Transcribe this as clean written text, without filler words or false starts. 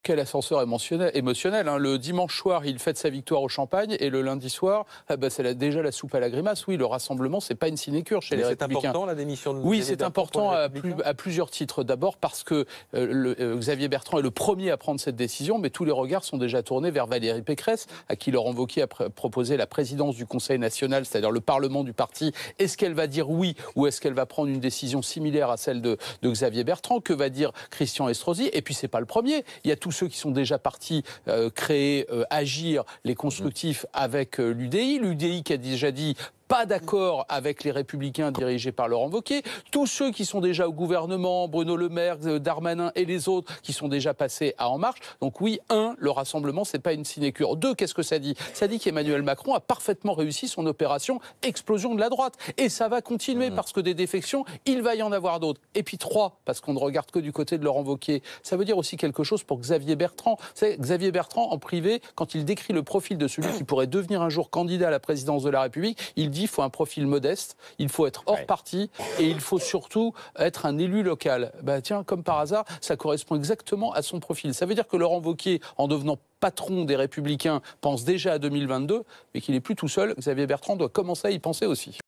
Quel ascenseur émotionnel, hein. Le dimanche soir, il fête sa victoire au champagne et le lundi soir, c'est déjà la soupe à la grimace. Oui, le rassemblement, c'est pas une sinécure chez les Républicains. C'est important la démission de Oui, Xavier c'est Bertrand important à plusieurs titres. D'abord parce que Xavier Bertrand est le premier à prendre cette décision, mais tous les regards sont déjà tournés vers Valérie Pécresse, à qui Laurent Wauquiez a proposé la présidence du Conseil national, c'est-à-dire le Parlement du parti. Est-ce qu'elle va dire oui ou est-ce qu'elle va prendre une décision similaire à celle de Xavier Bertrand? Que va dire Christian Estrosi? Et puis c'est pas le premier. Il y a tous ceux qui sont déjà partis créer, agir les constructifs avec l'UDI. L'UDI qui a déjà dit pas d'accord avec les Républicains dirigés par Laurent Wauquiez. Tous ceux qui sont déjà au gouvernement, Bruno Le Maire, Darmanin et les autres qui sont déjà passés à En Marche. Donc oui, le rassemblement, c'est pas une sinécure. 2, qu'est-ce que ça dit? Ça dit qu'Emmanuel Macron a parfaitement réussi son opération explosion de la droite. Et ça va continuer parce que des défections, il va y en avoir d'autres. Et puis 3, parce qu'on ne regarde que du côté de Laurent Wauquiez, ça veut dire aussi quelque chose pour Xavier Bertrand. C'est Xavier Bertrand, en privé, quand il décrit le profil de celui qui pourrait devenir un jour candidat à la présidence de la République, il dit il faut un profil modeste, il faut être hors parti et il faut surtout être un élu local. Tiens, comme par hasard, ça correspond exactement à son profil. Ça veut dire que Laurent Wauquiez, en devenant patron des Républicains, pense déjà à 2022, mais qu'il n'est plus tout seul. Xavier Bertrand doit commencer à y penser aussi.